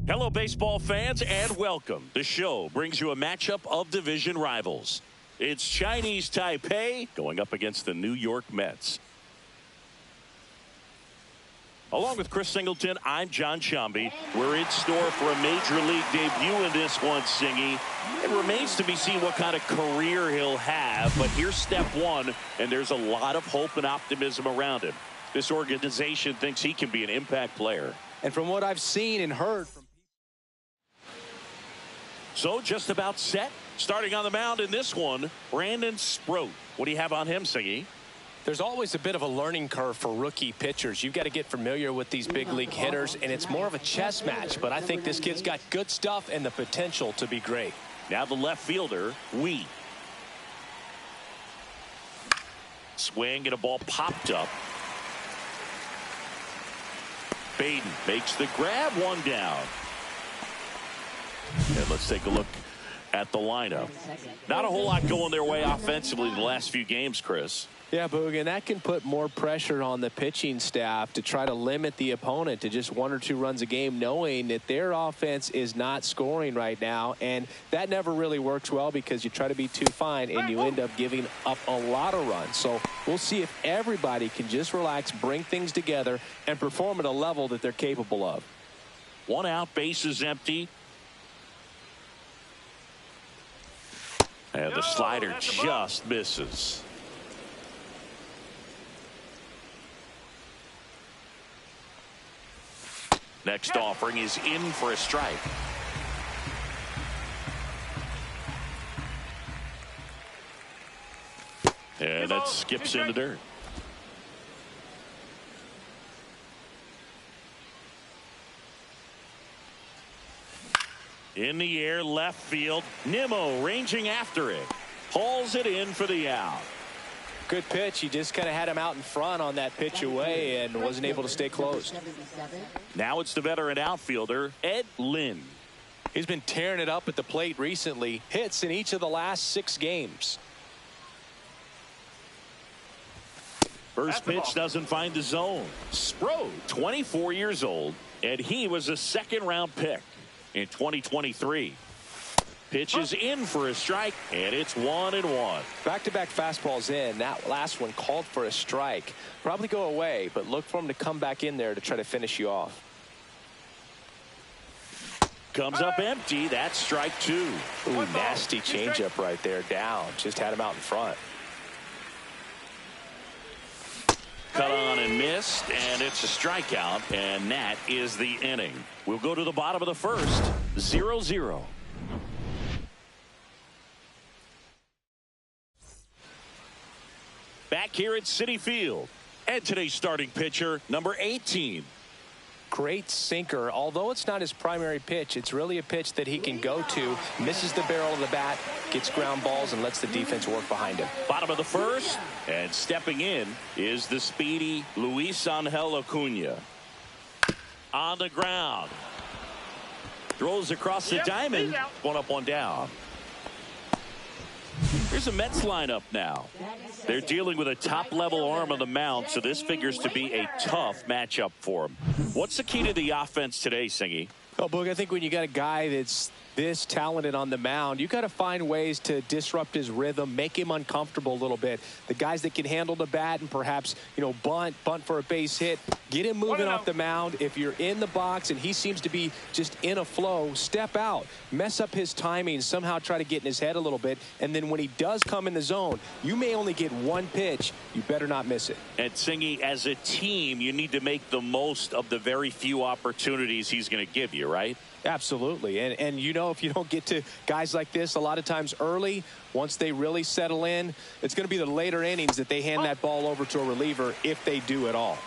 Hello, baseball fans, and welcome. The show brings you a matchup of division rivals. It's Chinese Taipei going up against the New York Mets. Along with Chris Singleton, I'm John Chomby. We're in store for a major league debut in this one, Singy. It remains to be seen what kind of career he'll have, but here's step one, and there's a lot of hope and optimism around him. This organization thinks he can be an impact player. And from what I've seen and heard from So just about set. Starting on the mound in this one, Brandon Sproat. What do you have on him, Siggy? There's always a bit of a learning curve for rookie pitchers. You've got to get familiar with these big league hitters, and it's more of a chess match. But I think this kid's got good stuff and the potential to be great. Now the left fielder, Wee. Swing and a ball popped up. Baden makes the grab, one down. And let's take a look at the lineup. Not a whole lot going their way offensively the last few games, Chris. Yeah, Boog, and that can put more pressure on the pitching staff to try to limit the opponent to just 1 or 2 runs a game, knowing that their offense is not scoring right now. And that never really works well because you try to be too fine and you end up giving up a lot of runs. So we'll see if everybody can just relax, bring things together, and perform at a level that they're capable of. 1 out, bases empty. And the slider just misses. Next offering is in for a strike. And that skips in the dirt. In the air, left field. Nimmo ranging after it. Hauls it in for the out. Good pitch. He just kind of had him out in front on that pitch away and wasn't able to stay close. Now it's the veteran outfielder, Ed Lynn. He's been tearing it up at the plate recently. Hits in each of the last 6 games. First pitch doesn't find the zone. Sproat, 24 years old, and he was a 2nd-round pick in 2023. Pitch is in for a strike, and it's 1-1. Back-to-back fastballs in. That last one called for a strike. Probably go away, but look for him to come back in there to try to finish you off. Comes up empty. That's strike two. Ooh, nasty changeup right there. Down. Just had him out in front. Cut on and missed, and it's a strikeout, and that is the inning. We'll go to the bottom of the first, 0-0. Back here at Citi Field, and today's starting pitcher, number 18. Great sinker. Although it's not his primary pitch, it's really a pitch that he can go to. Misses the barrel of the bat, gets ground balls, and lets the defense work behind him. Bottom of the first, and stepping in is the speedy Luis Angel Acuna. On the ground. Throws across the diamond. One up, one down. Here's a Mets lineup now. They're dealing with a top-level arm on the mound, so this figures to be a tough matchup for them. What's the key to the offense today, Singy? Well, Boog, I think when you got a guy that's this talented on the mound, you got to find ways to disrupt his rhythm, make him uncomfortable a little bit. The guys that can handle the bat and perhaps, bunt for a base hit, get him moving off the mound. If you're in the box and he seems to be just in a flow, step out, mess up his timing, somehow try to get in his head a little bit. And then when he does come in the zone, you may only get one pitch. You better not miss it. And Singy, as a team, you need to make the most of the very few opportunities he's going to give you, right? Absolutely. And if you don't get to guys like this a lot of times early, once they really settle in, it's going to be the later innings that they hand that ball over to a reliever, if they do at all.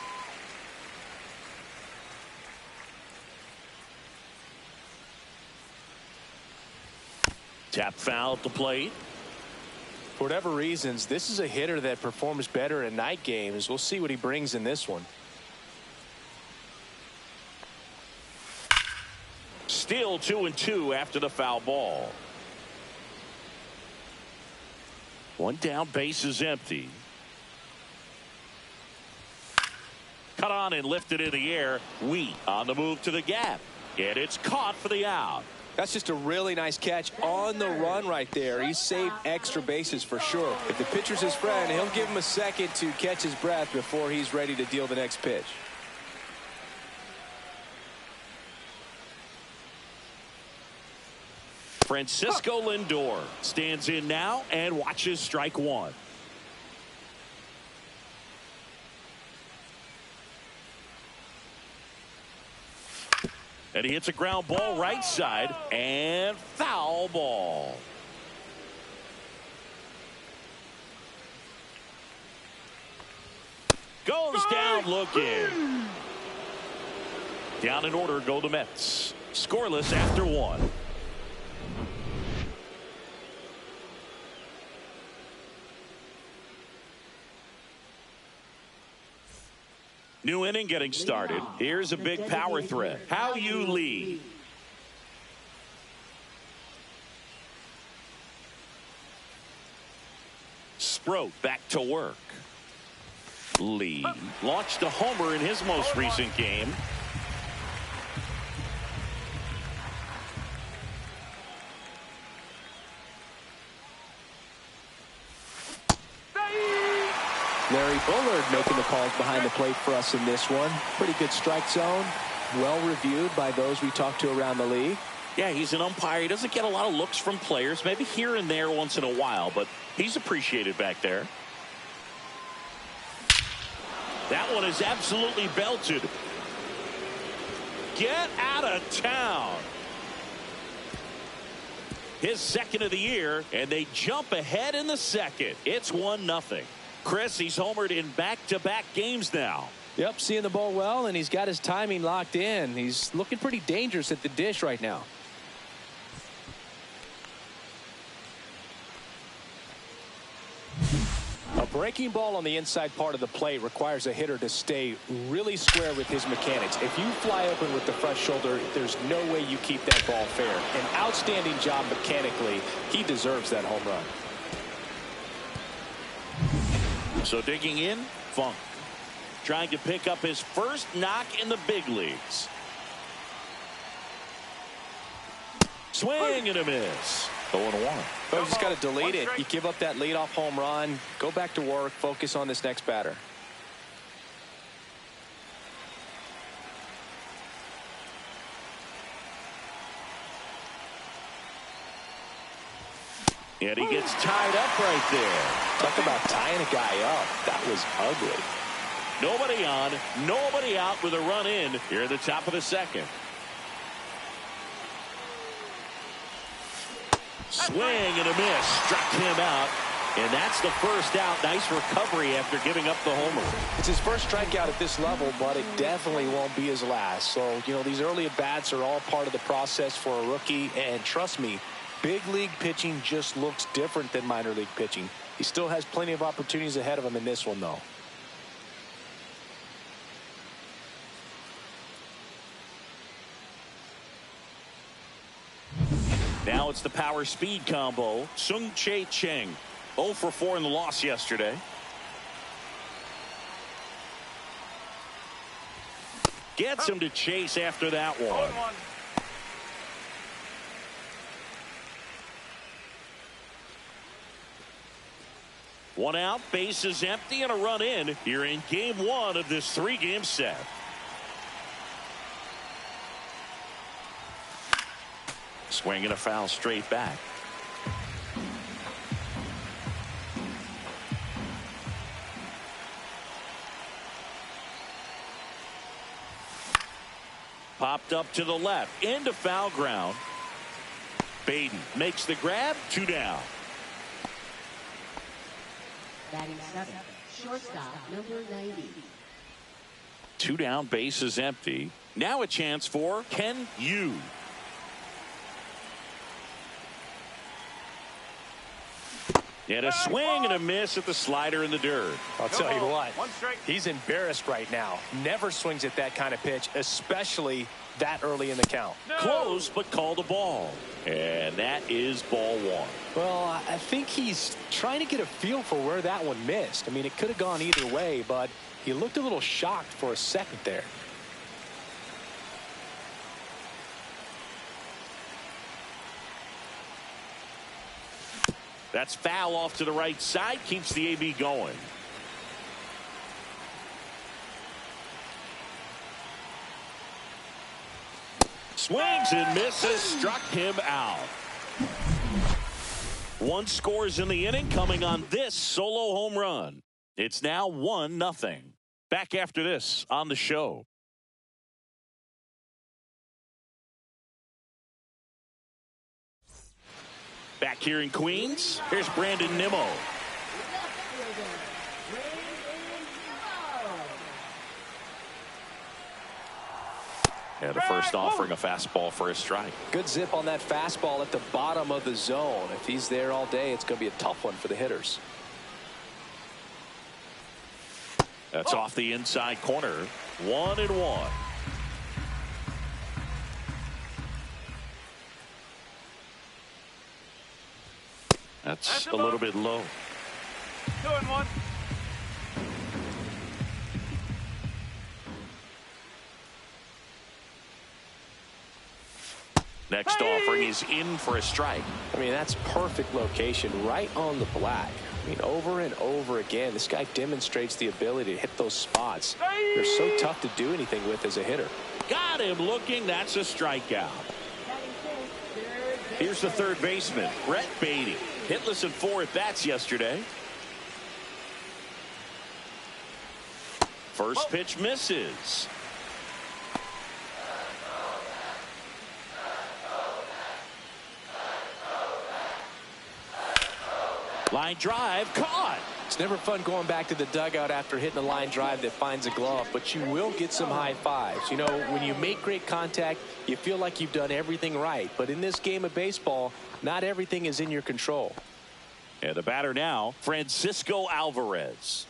Tap foul at the plate. For whatever reasons, this is a hitter that performs better in night games. We'll see what he brings in this one. Still 2-2 after the foul ball. One down, base is empty. Cut on and lifted in the air. Wheat on the move to the gap. And it's caught for the out. That's just a really nice catch on the run right there. He saved extra bases for sure. If the pitcher's his friend, he'll give him a second to catch his breath before he's ready to deal the next pitch. Francisco Lindor stands in now and watches strike one. And he hits a ground ball right side and foul ball. Goes down looking. Down in order go the Mets. Scoreless after one. New inning getting started. Here's a big power threat. How you lead. Sproat back to work. Lee launched a homer in his most recent game. Larry Bullard making the calls behind the plate for us in this one. Pretty good strike zone. Well reviewed by those we talked to around the league. Yeah, he's an umpire. He doesn't get a lot of looks from players, maybe here and there once in a while, but he's appreciated back there. That one is absolutely belted. Get out of town. His second of the year, and they jump ahead in the second. It's 1-0. Chris, he's homered in back-to-back games now. Yep, seeing the ball well, and he's got his timing locked in. He's looking pretty dangerous at the dish right now. A breaking ball on the inside part of the plate requires a hitter to stay really square with his mechanics. If you fly open with the front shoulder, there's no way you keep that ball fair. An outstanding job mechanically. He deserves that home run. So digging in, Funk. Trying to pick up his first knock in the big leagues. Swing and a miss. 0-1. But you just got to delete it. You give up that leadoff home run. Go back to work. Focus on this next batter. And he gets tied up right there. Talk about tying a guy up. That was ugly. Nobody on, nobody out with a run in here at the top of the second. Swing and a miss. Struck him out. And that's the first out. Nice recovery after giving up the homer. It's his first strikeout at this level, but it definitely won't be his last. So, you know, these early at-bats are all part of the process for a rookie. And trust me, big league pitching just looks different than minor league pitching. He still has plenty of opportunities ahead of him in this one, though. Now it's the power speed combo. Sung Chae Cheng, 0 for 4 in the loss yesterday. Gets him to chase after that one. One out, bases empty, and a run in here in game 1 of this 3-game set. Swing and a foul straight back. Popped up to the left into foul ground. Baden makes the grab. 2 down. Batting 7, shortstop number 90. 2 down, bases empty. Now a chance for Ken Yu. And a swing and a miss at the slider in the dirt. I'll tell you what, he's embarrassed right now. Never swings at that kind of pitch, especially that early in the count. Close, but called a ball. And that is ball 1. Well, I think he's trying to get a feel for where that one missed. I mean, it could have gone either way, but he looked a little shocked for a second there. That's foul off to the right side. Keeps the AB going. Swings and misses. Struck him out. 1 scores in the inning, coming on this solo home run. It's now 1-0. Back after this on the show. Back here in Queens, here's Brandon Nimmo. And the first offering a fastball for a strike. Good zip on that fastball at the bottom of the zone. If he's there all day, it's going to be a tough one for the hitters. That's off the inside corner. 1-1. That's a little bit low. 2-1. Next offering is in for a strike. I mean, that's perfect location, right on the black. I mean, over and over again, this guy demonstrates the ability to hit those spots. They're so tough to do anything with as a hitter. Got him looking. That's a strikeout. Here's the third baseman, Brett Beatty. Hitless in 4 at-bats yesterday. First pitch misses. Line drive caught. It's never fun going back to the dugout after hitting a line drive that finds a glove, but you will get some high fives. You know, when you make great contact, you feel like you've done everything right. But in this game of baseball, not everything is in your control. And the batter now, Francisco Alvarez.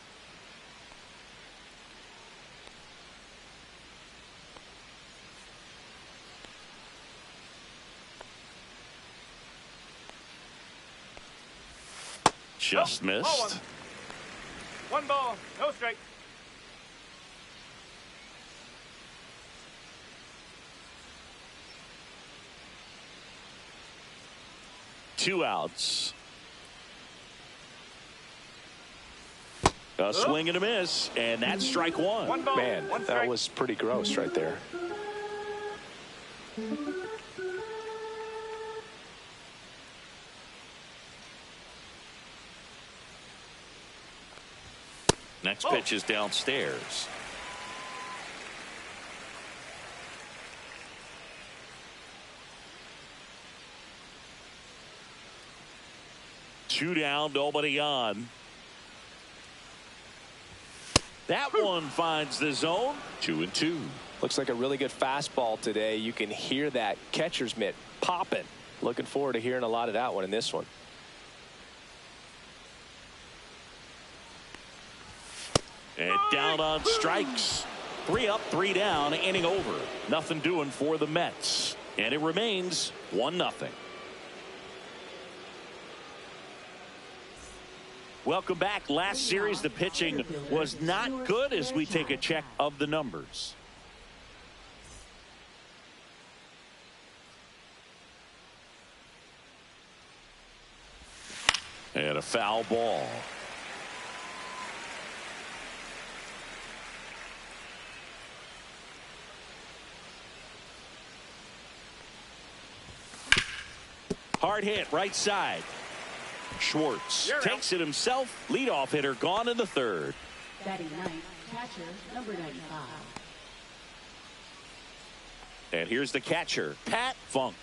Just missed. 1 ball, no strike. Two outs. A swing and a miss, and that's strike 1. 1 ball, Man, 1 that strike. was pretty gross right there. Next pitch is downstairs. Two down, nobody on. That one finds the zone. 2-2. Looks like a really good fastball today. You can hear that catcher's mitt popping. Looking forward to hearing a lot of that one in this one. And down on strikes. 3 up, 3 down, inning over. Nothing doing for the Mets. And it remains 1-0. Welcome back. Last series, the pitching was not good as we take a check of the numbers. And a foul ball. Hard hit, right side. Schwartz takes it himself. Leadoff hitter gone in the third. Batting ninth, catcher, number 95. And here's the catcher, Pat Funk.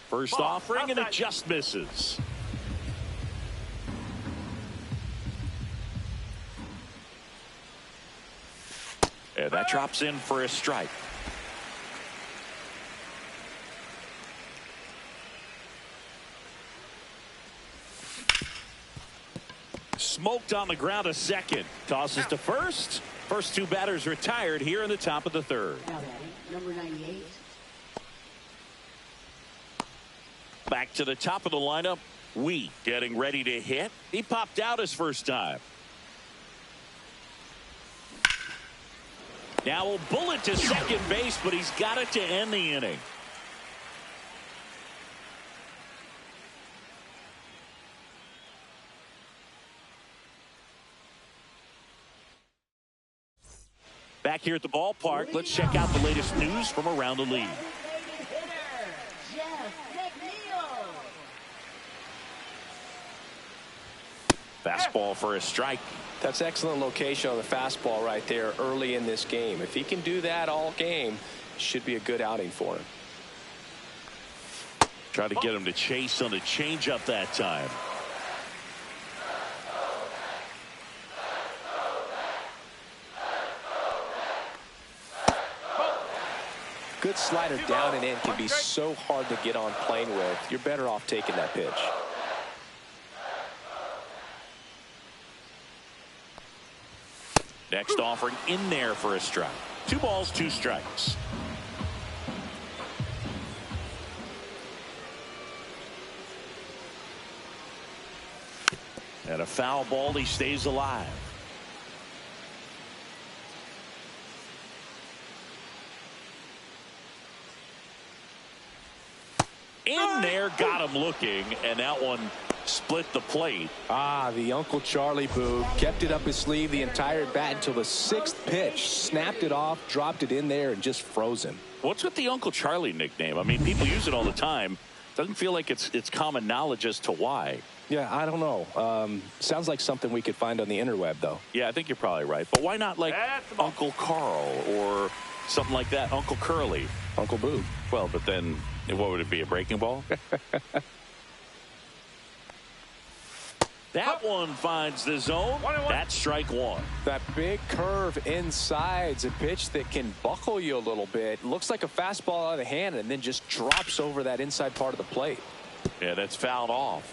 First offering, and it just misses. And that drops in for a strike. Smoked on the ground a second. Tosses to first. First two batters retired here in the top of the third. Now batting, number 98. Back to the top of the lineup. Wheat getting ready to hit. He popped out his first time. Now a bullet to second base, but he's got it to end the inning. Back here at the ballpark, let's check out the latest news from around the league. Fastball for a strike. That's excellent location on the fastball right there early in this game. If he can do that all game, should be a good outing for him. Try to get him to chase on a changeup that time. Good slider down and in can be so hard to get on plane with. You're better off taking that pitch. Next offering in there for a strike. 2 balls, 2 strikes. And a foul ball. He stays alive. In there, got him looking, and that one split the plate. The Uncle Charlie Boo kept it up his sleeve the entire bat until the 6th pitch. Snapped it off, dropped it in there, and just froze him. What's with the Uncle Charlie nickname? I mean, people use it all the time. Doesn't feel like it's common knowledge as to why. Yeah, I don't know. Sounds like something we could find on the interweb, though. Yeah, I think you're probably right. But why not like Uncle Carl or something like that? Uncle Curly. Uncle Boo. Well, but then what would it be, a breaking ball? That one finds the zone. That's strike one. That big curve inside's a pitch that can buckle you a little bit. Looks like a fastball out of hand and then just drops over that inside part of the plate. Yeah, that's fouled off.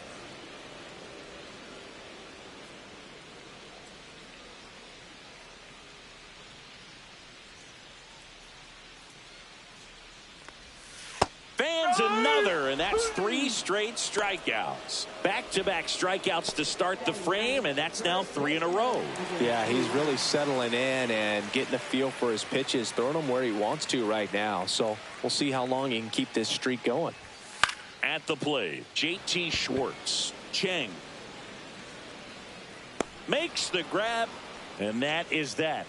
Fans another, and that's 3 straight strikeouts. Back-to-back strikeouts to start the frame, and that's now 3 in a row. Yeah, he's really settling in and getting a feel for his pitches, throwing them where he wants to right now. So we'll see how long he can keep this streak going. At the plate, JT Schwartz. Cheng makes the grab, and that is that.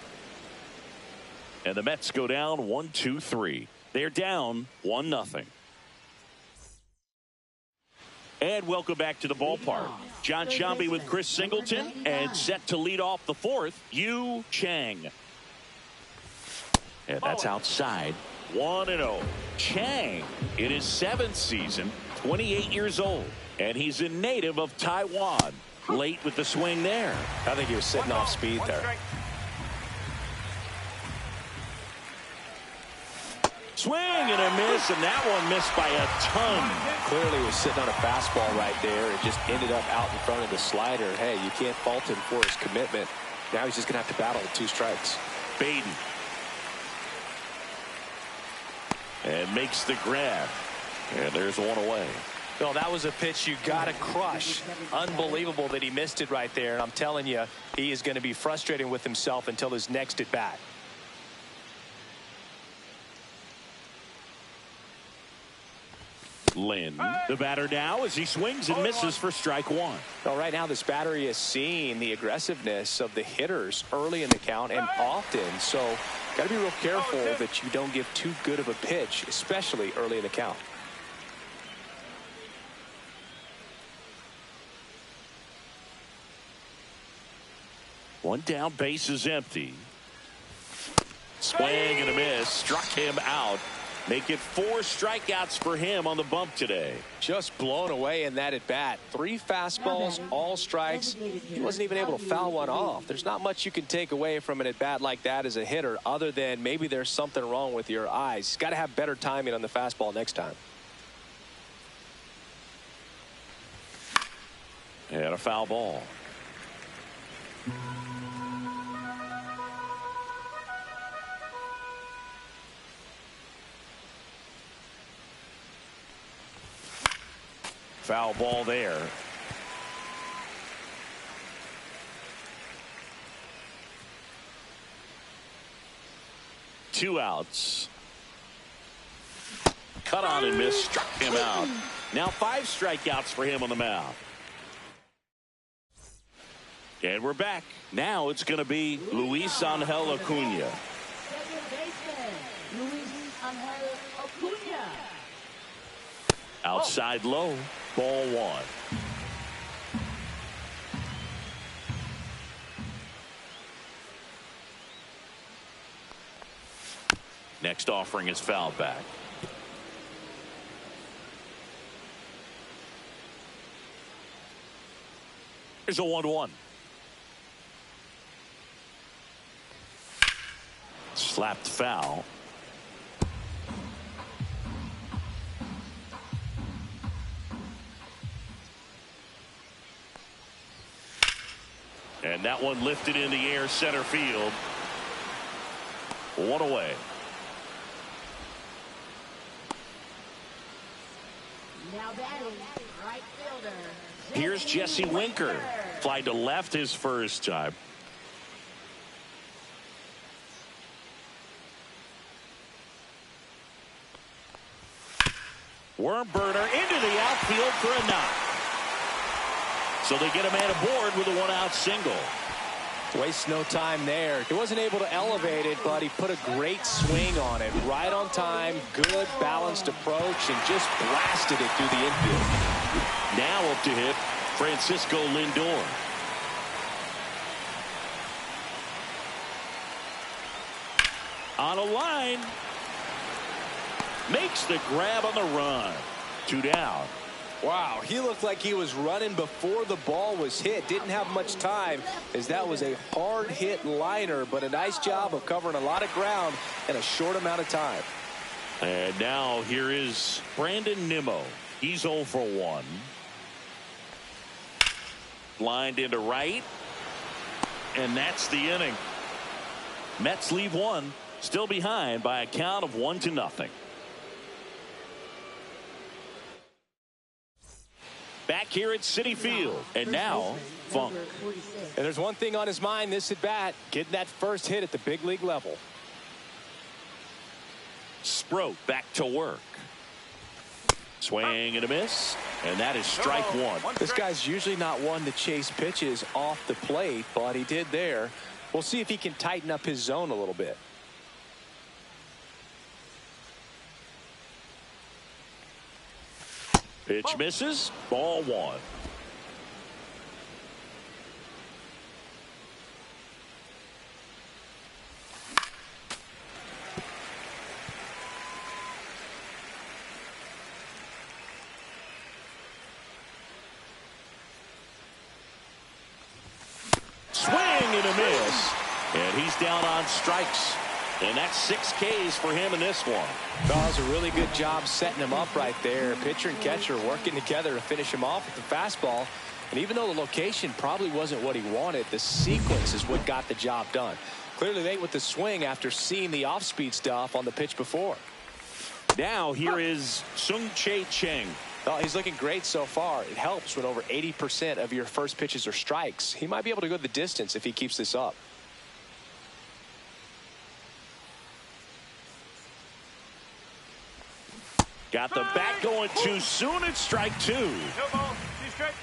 And the Mets go down 1-2-3. They're down 1-0. And welcome back to the ballpark. John Shambi with Chris Singleton, and set to lead off the fourth, Yu Chang. And that's outside. 1-0. Chang in his 7th season, 28 years old, and he's a native of Taiwan. Late with the swing there. I think he was sitting off speed there. Swing and a miss, and that one missed by a ton. Clearly was sitting on a fastball right there. It just ended up out in front of the slider. Hey, you can't fault him for his commitment. Now he's just going to have to battle with 2 strikes. Baden. And makes the grab. And there's one away. Well, that was a pitch you got to crush. Unbelievable that he missed it right there. And I'm telling you, he is going to be frustrated with himself until his next at bat. Lynn, the batter now, as he swings and misses for strike 1. Well, right now this battery is seeing the aggressiveness of the hitters early in the count and often. So got to be real careful that you don't give too good of a pitch, especially early in the count. One down, base is empty. Swing and a miss, struck him out. Make it 4 strikeouts for him on the bump today. Just blown away in that at bat. 3 fastballs, all strikes. He wasn't even able to foul one off. There's not much you can take away from an at bat like that as a hitter, other than maybe there's something wrong with your eyes. He's got to have better timing on the fastball next time. And a foul ball. Foul ball there. Two outs. Cut on and miss, struck him out. Now 5 strikeouts for him on the mound. And we're back. Now it's going to be Luis Angel Acuna. Outside low, ball 1. Next offering is fouled back. Here's a 1-1. Slapped foul. And that one lifted in the air, center field. 1 away. Now batting, right fielder. Here's Jesse Winker. Fly to left his first time. Worm burner into the outfield for a knock. So they get a man aboard with a 1-out single. Wastes no time there. He wasn't able to elevate it, but he put a great swing on it. Right on time, good balanced approach, and just blasted it through the infield. Now up to hit Francisco Lindor. On a line. Makes the grab on the run. 2 down. Wow, he looked like he was running before the ball was hit. Didn't have much time, as that was a hard hit liner, but a nice job of covering a lot of ground in a short amount of time. And now here is Brandon Nimmo. He's 0 for 1. Lined into right. And that's the inning. Mets leave 1, still behind by a count of 1-0. Back here at Citi Field, and now Funk. And there's one thing on his mind this at bat, getting that first hit at the big league level. Sproat back to work. Swing and a miss, and that is strike 1. This guy's usually not one to chase pitches off the plate, but he did there. We'll see if he can tighten up his zone a little bit. Pitch misses. Ball one. Swing and a miss. And he's down on strikes. And that's 6 Ks for him in this one. That was a really good job setting him up right there. Pitcher and catcher working together to finish him off with the fastball. And even though the location probably wasn't what he wanted, the sequence is what got the job done. Clearly late with the swing after seeing the off-speed stuff on the pitch before. Now here is Sung-Chae Cheng. Well, he's looking great so far. It helps when over 80% of your first pitches are strikes. He might be able to go the distance if he keeps this up. Got the bat going too soon. It's strike 2. No ball. 2 strike.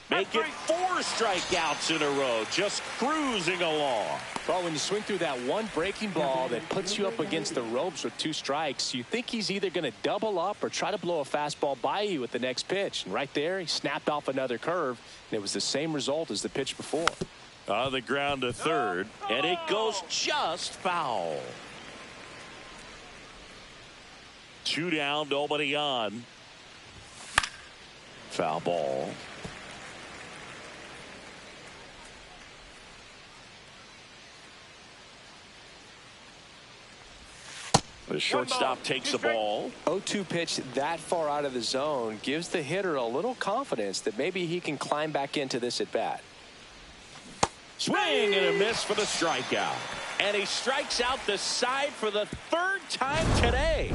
Make it 4 strikeouts in a row. Just cruising along. Well, when you swing through that one breaking ball that puts you up against the ropes with 2 strikes, you think he's either going to double up or try to blow a fastball by you with the next pitch. And right there, he snapped off another curve, and it was the same result as the pitch before. On the ground to third, and it goes just foul. 2 down, nobody on. Foul ball. The shortstop takes the ball. 0-2 pitch that far out of the zone gives the hitter a little confidence that maybe he can climb back into this at bat. Swing and a miss for the strikeout. And he strikes out the side for the 3rd time today.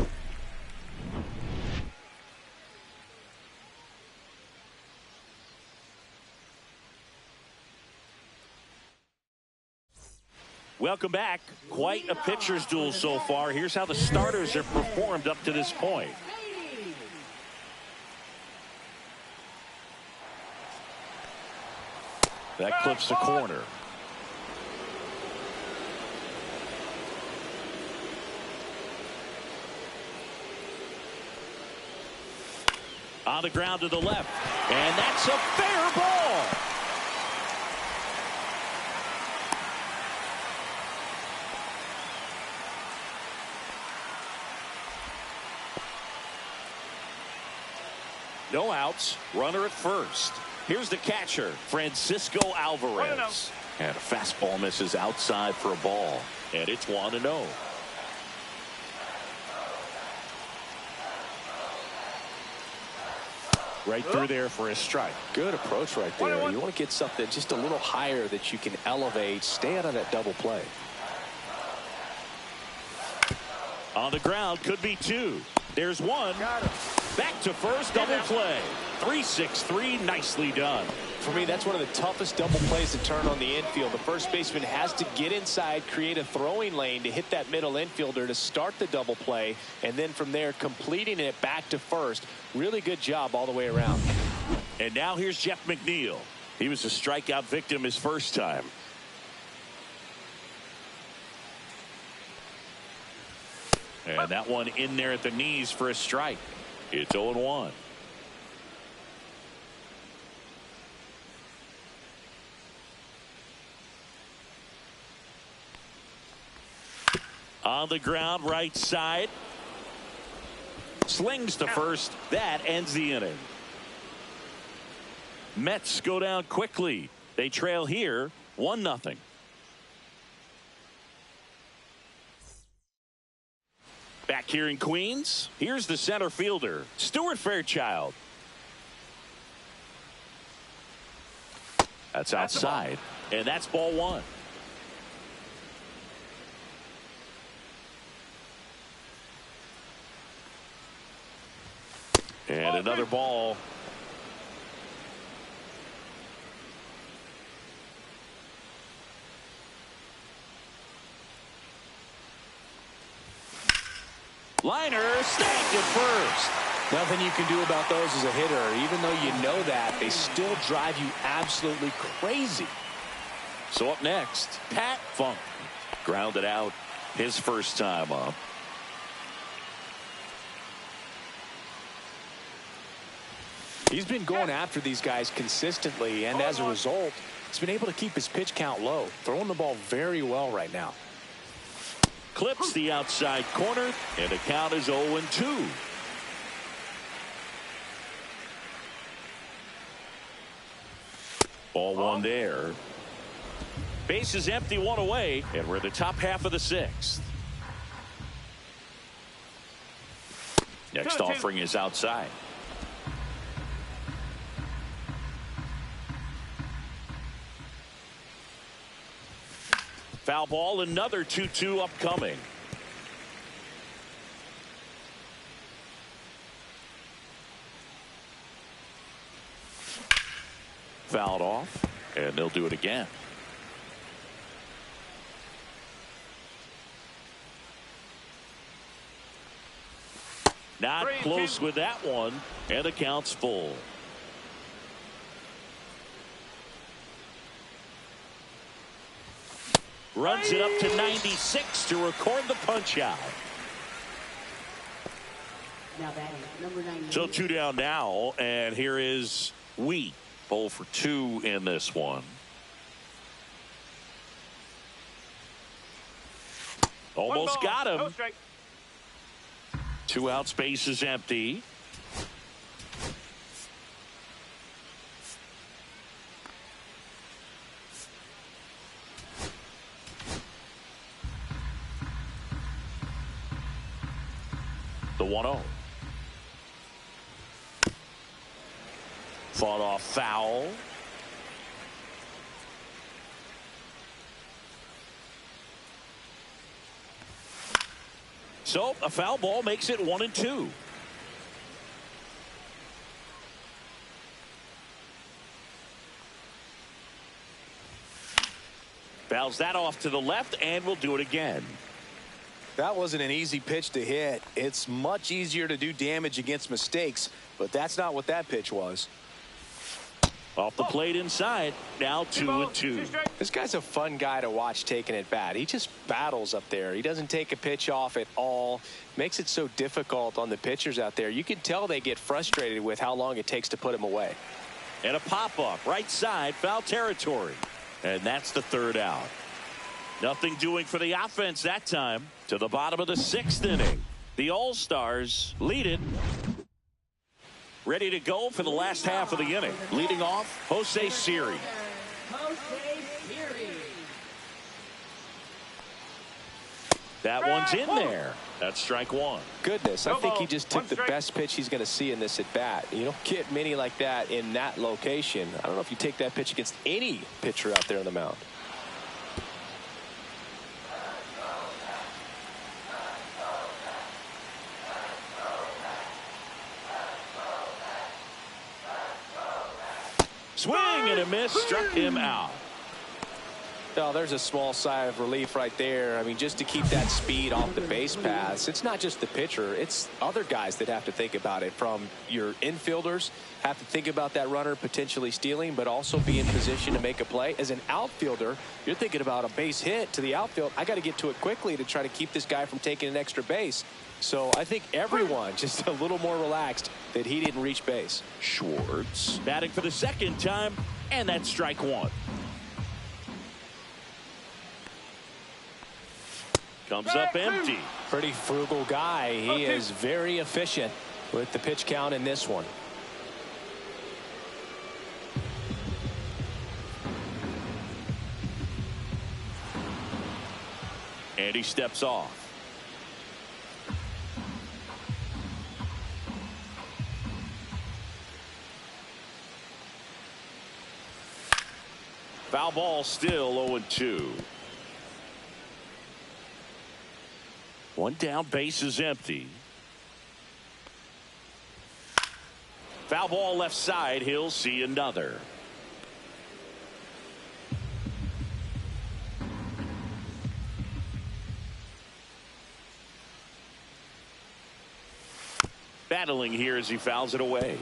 Welcome back. Quite a pitcher's duel so far. Here's how the starters have performed up to this point. That clips the corner. On the ground to the left. And that's a fair ball. No outs. Runner at first. Here's the catcher, Francisco Alvarez. And a fastball misses outside for a ball. And it's 1-0. Right through there for a strike. Good approach right there. You want to get something just a little higher that you can elevate. Stay out of that double play. On the ground, could be 2. There's 1. Back to first, double play. 3-6-3, nicely done. For me, that's one of the toughest double plays to turn on the infield. The first baseman has to get inside, create a throwing lane to hit that middle infielder to start the double play, and then from there completing it back to first. Really good job all the way around. And now here's Jeff McNeil. He was a strikeout victim his first time. And that one in there at the knees for a strike. It's 0-1. On the ground, right side. Slings to first. That ends the inning. Mets go down quickly. They trail here 1-0. Back here in Queens, here's the center fielder, Stuart Fairchild. That's outside, and that's ball 1. And another ball. Liner snagged at first. Nothing you can do about those as a hitter. Even though you know that, they still drive you absolutely crazy. So up next, Pat Funk. Grounded out his first time up. He's been going after these guys consistently, and as a result, he's been able to keep his pitch count low, throwing the ball very well right now. Clips the outside corner, and the count is 0-2. Ball one there. Base is empty, one away, and we're in the top half of the sixth. Next offering is outside. Foul ball, another 2-2 upcoming. Fouled off, and they'll do it again. Not close with that one, and the count's full. Runs it up to 96 to record the punch out. Now batting, number 98. So 2 down now, and here is Wheat. 0 for 2 in this one. Almost got him. No strike. 2 outs, base is empty. The 1-0. Fought off foul. So a foul ball makes it 1-2. Fouls that off to the left, and we'll do it again. That wasn't an easy pitch to hit. It's much easier to do damage against mistakes, but that's not what that pitch was. Off the plate inside. Now 2-2. This guy's a fun guy to watch taking at bat. He just battles up there. He doesn't take a pitch off at all. Makes it so difficult on the pitchers out there. You can tell they get frustrated with how long it takes to put him away. And a pop-up right side, foul territory. And that's the 3rd out. Nothing doing for the offense that time. To the bottom of the 6th inning. The All-Stars lead it. Ready to go for the last half of the inning. Leading off, Jose Siri. That one's in there. That's strike 1. Goodness, I think he just took the best pitch he's going to see in this at bat. You don't get many like that in that location. I don't know if you take that pitch against any pitcher out there on the mound. Swing and a miss, struck him out. Oh, there's a small sigh of relief right there. I mean, just to keep that speed off the base paths. It's not just the pitcher. It's other guys that have to think about it. From your infielders have to think about that runner potentially stealing, but also be in position to make a play. As an outfielder, you're thinking about a base hit to the outfield. I got to get to it quickly to try to keep this guy from taking an extra base. So I think everyone just a little more relaxed that he didn't reach base. Schwartz batting for the 2nd time, and that's strike 1. Comes up empty. Pretty frugal guy. He is very efficient with the pitch count in this one. And he steps off. Foul ball, still 0-2. 1 down, base is empty. Foul ball left side, he'll see another. Battling here as he fouls it away.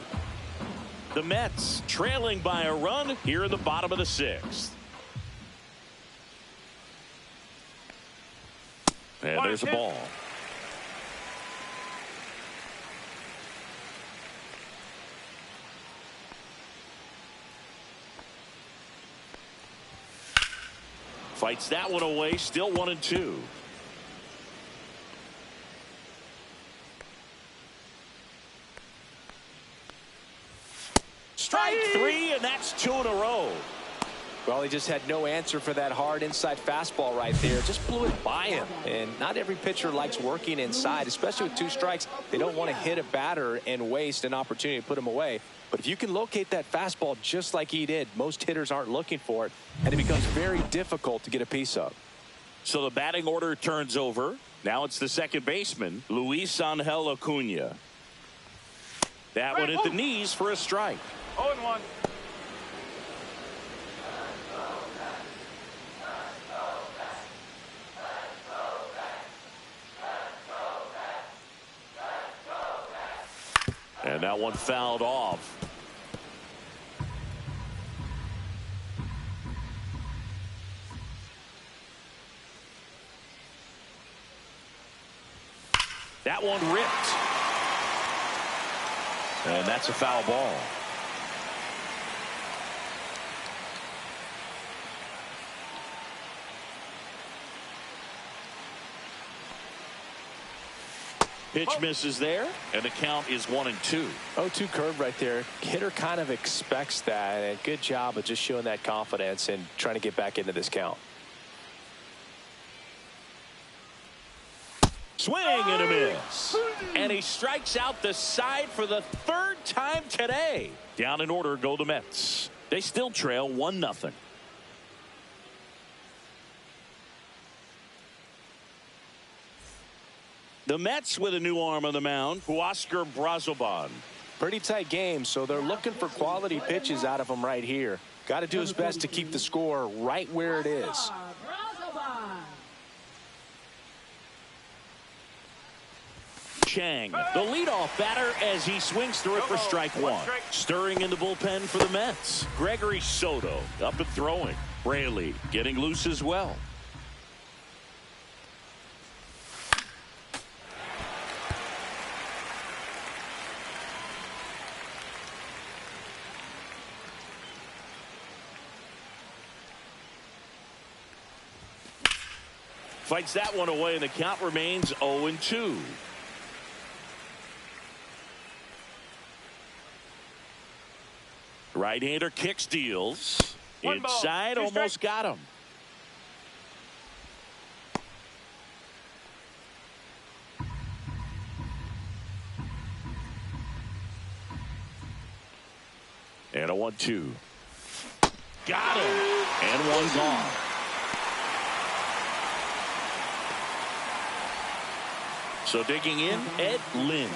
The Mets trailing by a run here in the bottom of the 6th. And there's a ball. Fights that one away, still 1-2. Strike three, and that's 2 in a row. Well, he just had no answer for that hard inside fastball right there. Just blew it by him. And not every pitcher likes working inside, especially with 2 strikes. They don't want to hit a batter and waste an opportunity to put him away. But if you can locate that fastball just like he did, most hitters aren't looking for it, and it becomes very difficult to get a piece of. So the batting order turns over. Now it's the second baseman, Luis Angel Acuna. That one at the knees for a strike. 0-1. And that one fouled off. That one ripped. And that's a foul ball. Pitch misses there, and the count is 1-2. 0-2 curve right there. Hitter kind of expects that, and good job of just showing that confidence and trying to get back into this count. Swing and a miss. And he strikes out the side for the 3rd time today. Down in order go the Mets. They still trail 1-0. The Mets with a new arm on the mound, Huascar Brazoban. Pretty tight game, so they're looking for quality pitches out of him right here. Got to do his best to keep the score right where it is. Chang, the leadoff batter, as he swings through it for strike one. Stirring in the bullpen for the Mets. Gregory Soto up and throwing. Braley getting loose as well. Fights that one away, and the count remains 0-2. Right-hander kicks, deals. Inside, almost got him. And a 1-2. Got him. And one gone. So digging in, Ed Lynn,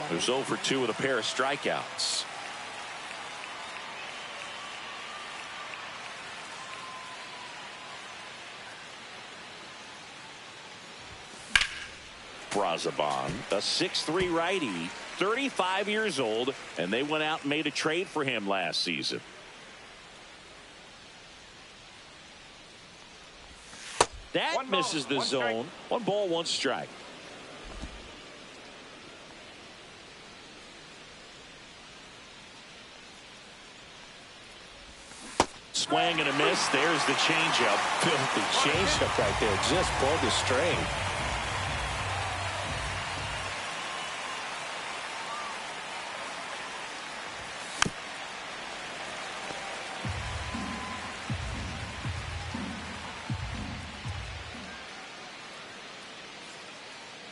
who's 0 for 2 with a pair of strikeouts. Brazoban, a 6'3" righty, 35 years old, and they went out and made a trade for him last season. That misses the zone. 1 ball, 1 strike. Swing and a miss. There's the changeup. Filthy changeup right there. Just pulled the string.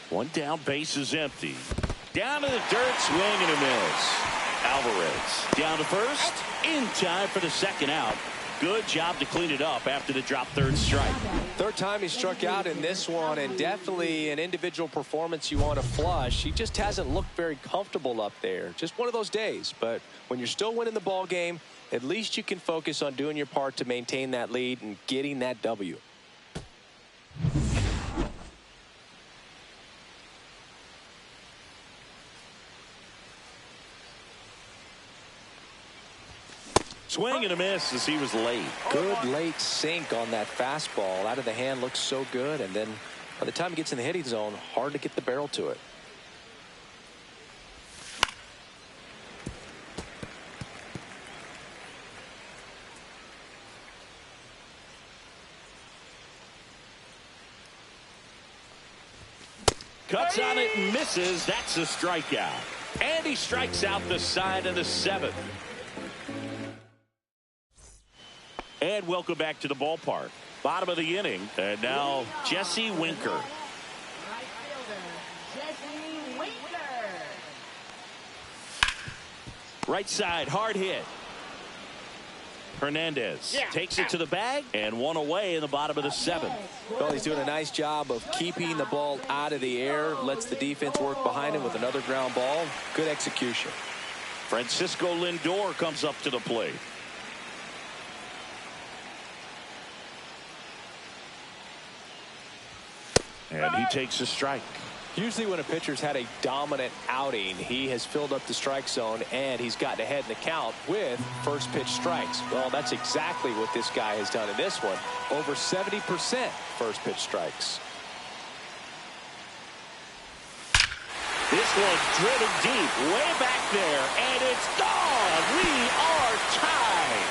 One down, base is empty. Down to the dirt, swing and a miss. Alvarez down to first, in time for the second out. Good job to clean it up after the drop 3rd strike. 3rd time he struck out in this one, and definitely an individual performance you want to flush. He just hasn't looked very comfortable up there. Just one of those days. But when you're still winning the ball game, at least you can focus on doing your part to maintain that lead and getting that W. Swing and a miss as he was late. Good late sink on that fastball. Out of the hand, looks so good, and then By the time he gets in the hitting zone, hard to get the barrel to it. Cuts on it and misses. That's a strikeout. And he strikes out the side of the 7th. And welcome back to the ballpark. Bottom of the inning. And now Jesse Winker. Right fielder, Jesse Winker. Right side, hard hit. Hernandez takes it to the bag and one away in the bottom of the 7th. Well, he's doing a nice job of keeping the ball out of the air, lets the defense work behind him with another ground ball. Good execution. Francisco Lindor comes up to the plate. And he takes a strike. Usually when a pitcher's had a dominant outing, he has filled up the strike zone and he's gotten ahead in the count with first pitch strikes. Well, that's exactly what this guy has done in this one. Over 70% first pitch strikes. This one's driven deep, way back there, and it's gone. We are tied.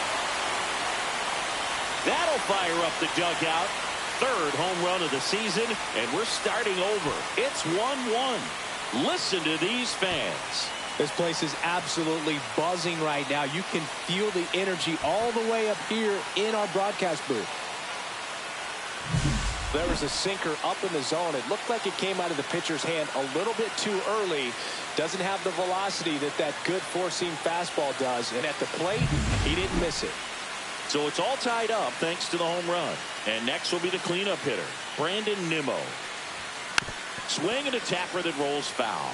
That'll fire up the dugout. Third home run of the season, and we're starting over. It's 1-1. Listen to these fans. This place is absolutely buzzing right now. You can feel the energy all the way up here in our broadcast booth. There was a sinker up in the zone. It looked like it came out of the pitcher's hand a little bit too early. Doesn't have the velocity that good four-seam fastball does. And at the plate, he didn't miss it. So it's all tied up thanks to the home run. And next will be the cleanup hitter, Brandon Nimmo. Swing and a tapper that rolls foul.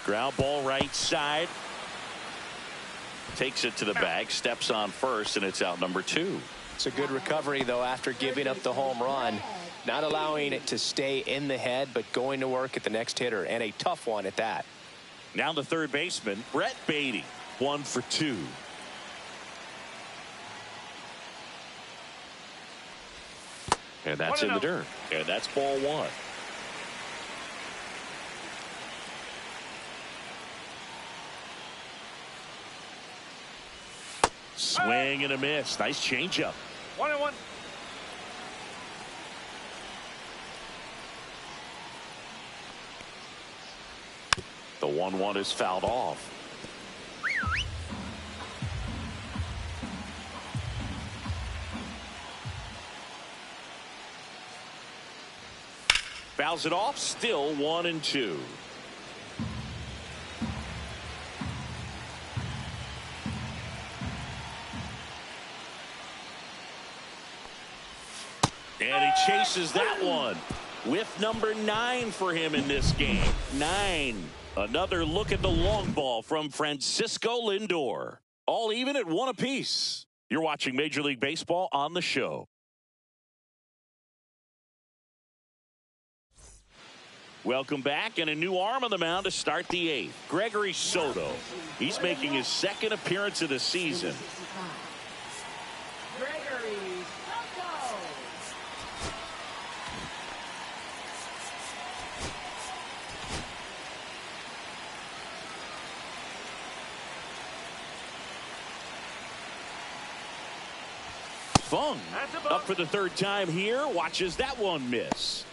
Ground ball right side. Takes it to the bag, steps on first, and it's out number 2. It's a good recovery, though, after giving up the home run. Not allowing it to stay in the head, but going to work at the next hitter, and a tough one at that. Now the third baseman, Brett Beatty, 1 for 2. And that's in the dirt. And that's ball 1. Swing and a miss. Nice changeup. 1-1. The 1-1 is fouled off. Fouls it off. Still 1-2. And he chases that one with number 9 for him in this game. 9. Another look at the long ball from Francisco Lindor. All even at 1 apiece. You're watching Major League Baseball on the show. Welcome back, and a new arm on the mound to start the 8th. Gregory Soto. He's making his 2nd appearance of the season. Gregory Soto. Fung up for the 3rd time here. Watches that one miss.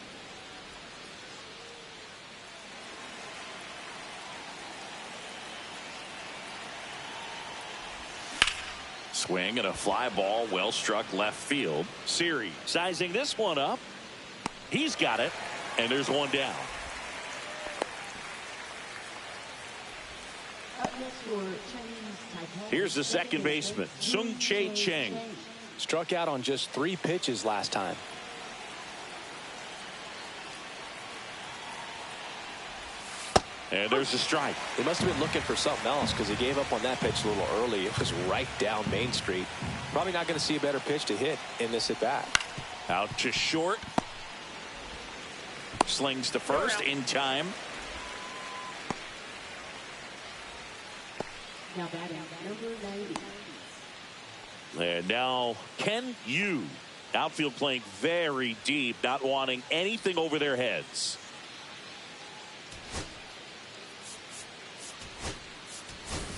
Swing and a fly ball, well struck left field. Siri sizing this one up. He's got it, and there's one down. Here's the second baseman, Sung Chae Cheng. Struck out on just 3 pitches last time. And there's a strike. He must have been looking for something else because he gave up on that pitch a little early. It was right down Main Street. Probably not going to see a better pitch to hit in this at bat. Out to short. Slings to first in time. Now batting number 90. And now Ken Yu. Outfield playing very deep, not wanting anything over their heads.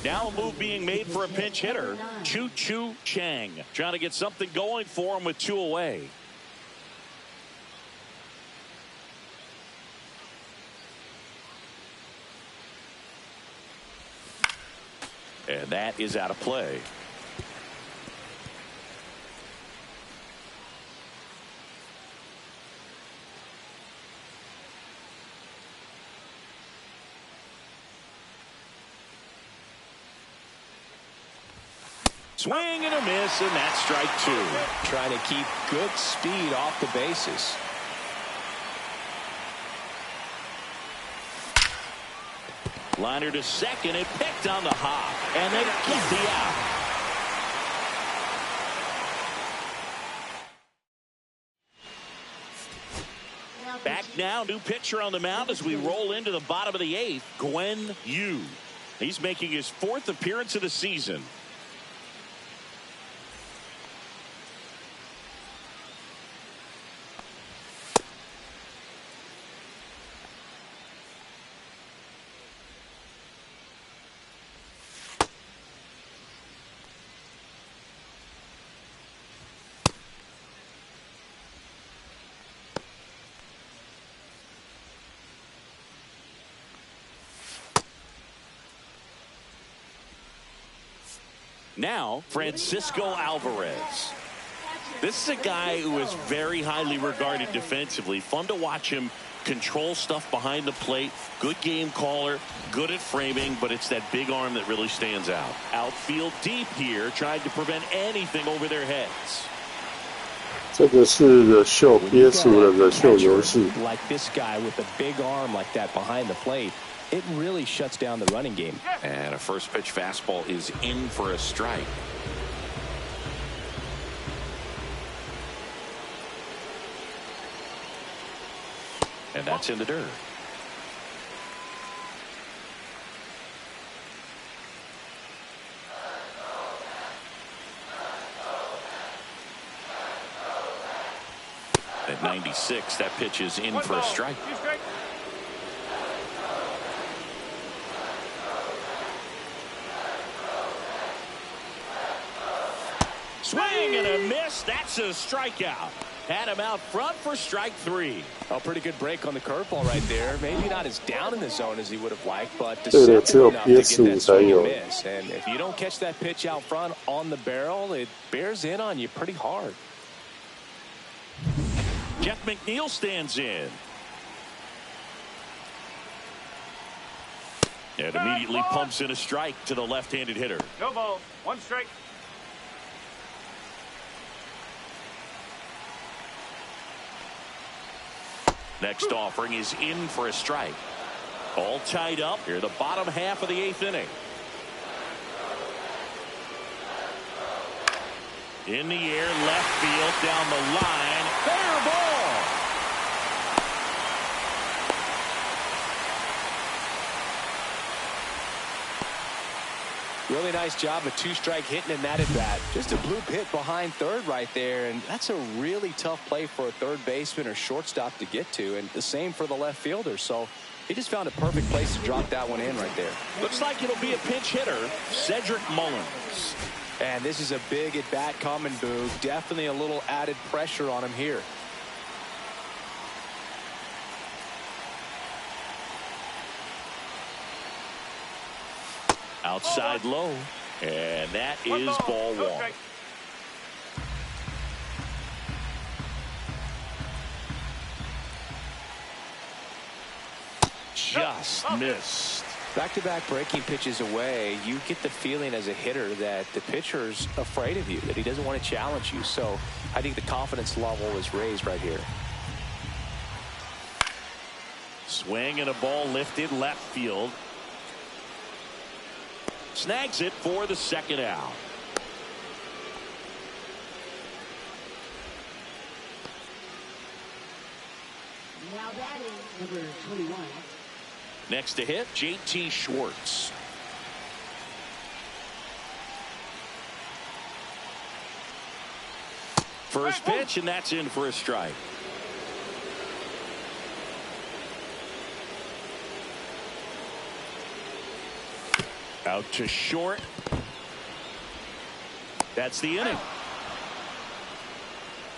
Now a move being made for a pinch hitter. Choo Chang trying to get something going for him with 2 away. And that is out of play. Swing and a miss, and that's strike 2. Trying to keep good speed off the bases. Liner to second and picked on the hop, and they get the out. Back now, new pitcher on the mound as we roll into the bottom of the 8th, Gwen Yu. He's making his 4th appearance of the season. Now, Francisco Alvarez. This is a guy who is very highly regarded defensively. Fun to watch him control stuff behind the plate. Good game caller, good at framing, but it's that big arm that really stands out. Outfield deep here, trying to prevent anything over their heads. 这个是 The Show PS5 的 The Show 游戏。 Like this guy with a big arm like that behind the plate. It really shuts down the running game. And a first pitch fastball is in for a strike. And that's in the dirt. At 96, that pitch is in for a strike. Swing and a miss. That's a strikeout. Had him out front for strike 3. A pretty good break on the curveball right there. Maybe not as down in the zone as he would have liked, but deceptive enough to get that swing and miss. And if you don't catch that pitch out front on the barrel, it bears in on you pretty hard. Jeff McNeil stands in. And immediately pumps in a strike to the left-handed hitter. No ball. 1 strike. Next offering is in for a strike. All tied up here, the bottom half of the 8th inning. In the air, left field, down the line. Fair ball. Really nice job of 2-strike hitting in that at bat. Just a bloop hit behind third right there, and that's a really tough play for a third baseman or shortstop to get to, and the same for the left fielder. So he just found a perfect place to drop that one in right there. Looks like it'll be a pinch hitter, Cedric Mullins. And this is a big at bat coming, Boog. Definitely a little added pressure on him here. Outside low, and that is ball 1. Just missed. Back-to-back breaking pitches away, you get the feeling as a hitter that the pitcher's afraid of you, that he doesn't want to challenge you. So I think the confidence level is raised right here. Swing and a ball lifted left field. Snags it for the 2nd out. Now batting number 21. Next to hit, JT Schwartz. First pitch, and that's in for a strike. Out to short. That's the inning.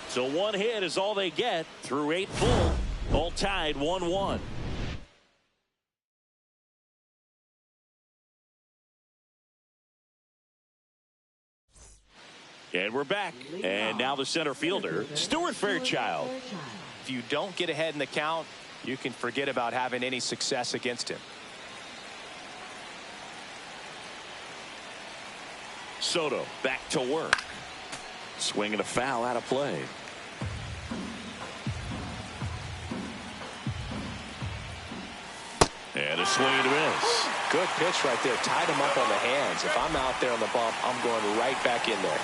So one hit is all they get through 8 full. All tied 1-1. And we're back. And now the center fielder, Stuart Fairchild. If you don't get ahead in the count, you can forget about having any success against him. Soto back to work. Swinging a foul out of play. And a swing and a miss. Good pitch right there. Tied him up on the hands. If I'm out there on the bump, I'm going right back in there.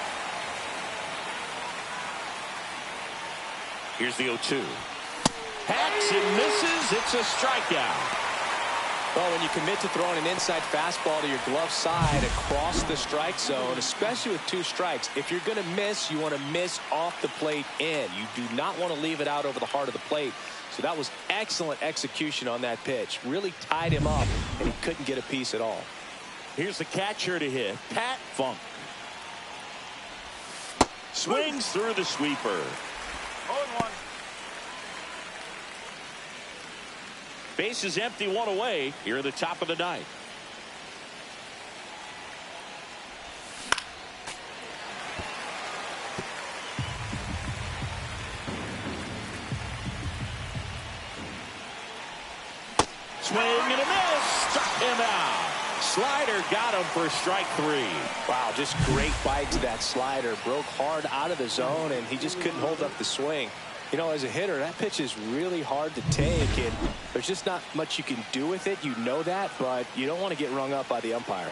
Here's the 0-2. Hacks and misses. It's a strikeout. Well, when you commit to throwing an inside fastball to your glove side across the strike zone, especially with 2 strikes, if you're going to miss, you want to miss off the plate in. You do not want to leave it out over the heart of the plate. So that was excellent execution on that pitch. Really tied him up, and he couldn't get a piece at all. Here's the catcher to hit, Pat Funk. Swings through the sweeper. 0-1. Base is empty, 1 away here at the top of the 9th. Swing and a miss. Struck him out. Slider got him for strike 3. Wow, just great bite to that slider. Broke hard out of the zone, and he just couldn't hold up the swing. You know, as a hitter, that pitch is really hard to take, and there's just not much you can do with it. You know that, but you don't want to get rung up by the umpire.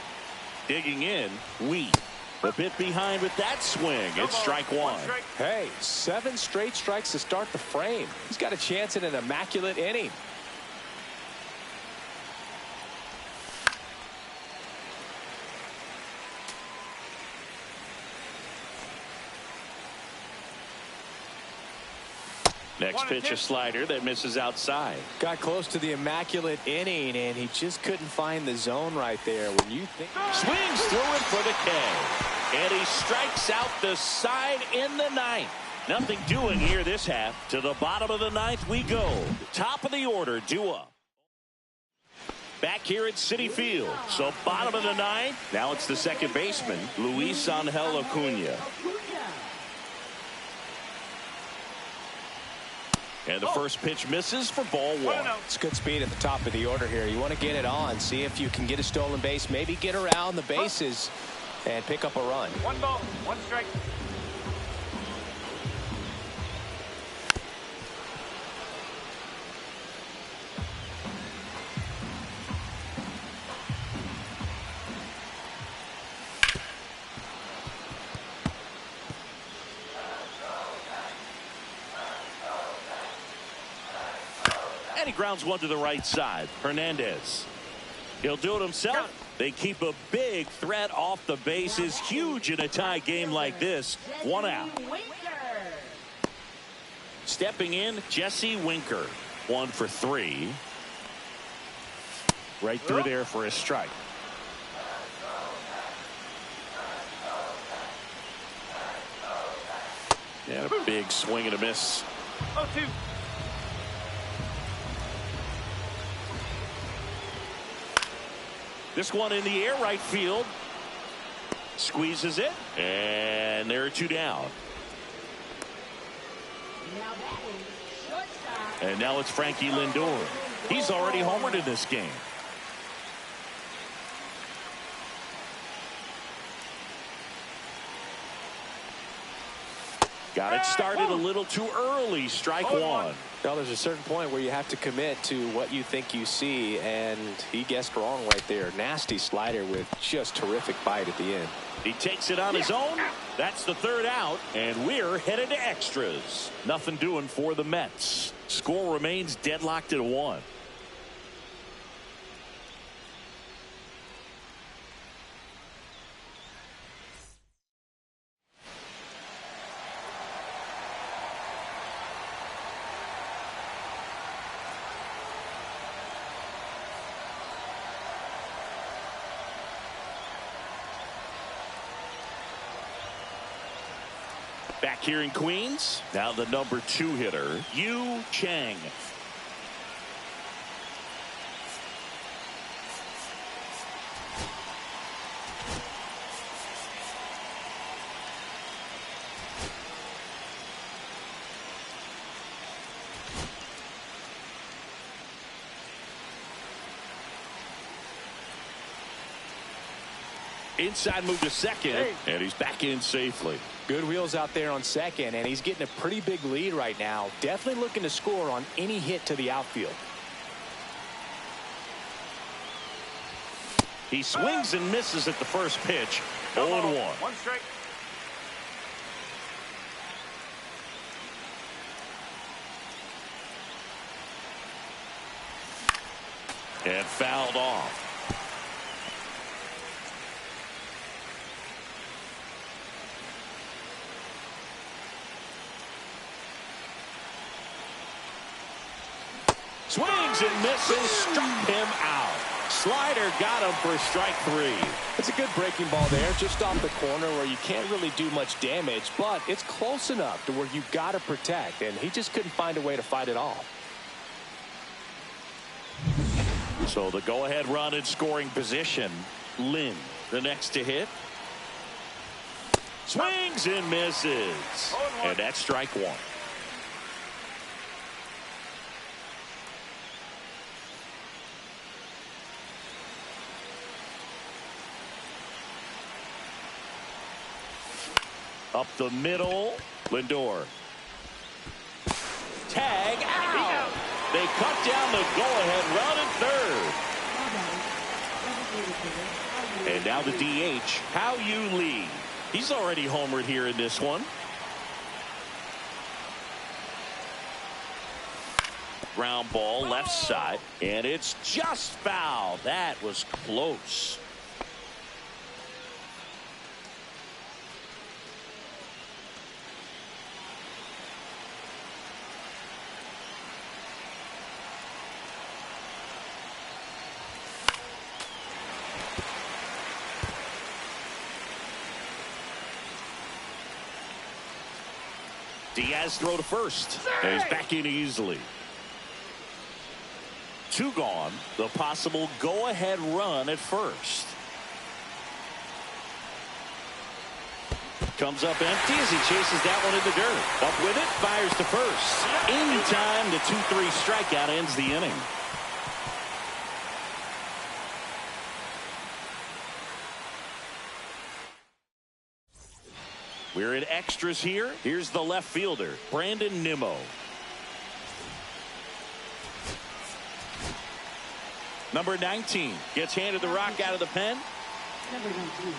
Digging in, Wheat. A bit behind with that swing. It's strike 1. Hey, 7 straight strikes to start the frame. He's got a chance at an immaculate inning. Next pitch, a slider that misses outside. Got close to the immaculate inning, and he just couldn't find the zone right there. When you think swings through it for the K, and he strikes out the side in the 9th. Nothing doing here this half. To the bottom of the 9th we go. Top of the order, due up. Back here at Citi Field. So bottom of the 9th. Now it's the second baseman, Luis Angel Acuna. And the first pitch misses for ball 1. It's good speed at the top of the order here. You want to get it on, see if you can get a stolen base, maybe get around the bases and pick up a run. 1 ball, 1 strike. And he grounds one to the right side. Hernandez. He'll do it himself. They keep a big threat off the bases. Huge in a tie game like this. 1 out. Stepping in, Jesse Winker. 1 for 3. Right through there for a strike. And a big swing and a miss. 0-2. This one in the air, right field. Squeezes it. And there are 2 down. And now it's Frankie Lindor. He's already homered in this game. Got it started a little too early. Strike 1. Well, there's a certain point where you have to commit to what you think you see, and he guessed wrong right there. Nasty slider with just terrific bite at the end. He takes it on his own. That's the 3rd out, and we're headed to extras. Nothing doing for the Mets. Score remains deadlocked at 1. Back here in Queens, now the number 2 hitter, Yu Chang. Inside move to second, and he's back in safely. Good wheels out there on second, and he's getting a pretty big lead right now. Definitely looking to score on any hit to the outfield. He swings and misses at the first pitch. 0-1. 1 strike. And fouled off. Swings and misses, struck him out. Slider got him for strike 3. It's a good breaking ball there, just off the corner where you can't really do much damage, but it's close enough to where you've got to protect, and he just couldn't find a way to fight it off. So the go-ahead run in scoring position. Lin, the next to hit. Swings and misses. And that's strike 1. Up the middle, Lindor. Tag out. They cut down the go-ahead run at third. And now the DH, How You Lee. He's already homered here in this one. Ground ball left side, and it's just foul. That was close. Diaz throw to first. And he's back in easily. 2 gone. The possible go-ahead run at first. Comes up empty as he chases that one in the dirt. Up with it, fires to first. In time, the 2-3 strikeout ends the inning. We're in extras here. Here's the left fielder, Brandon Nimmo. Number 19 gets handed the rock out of the pen. Number 19.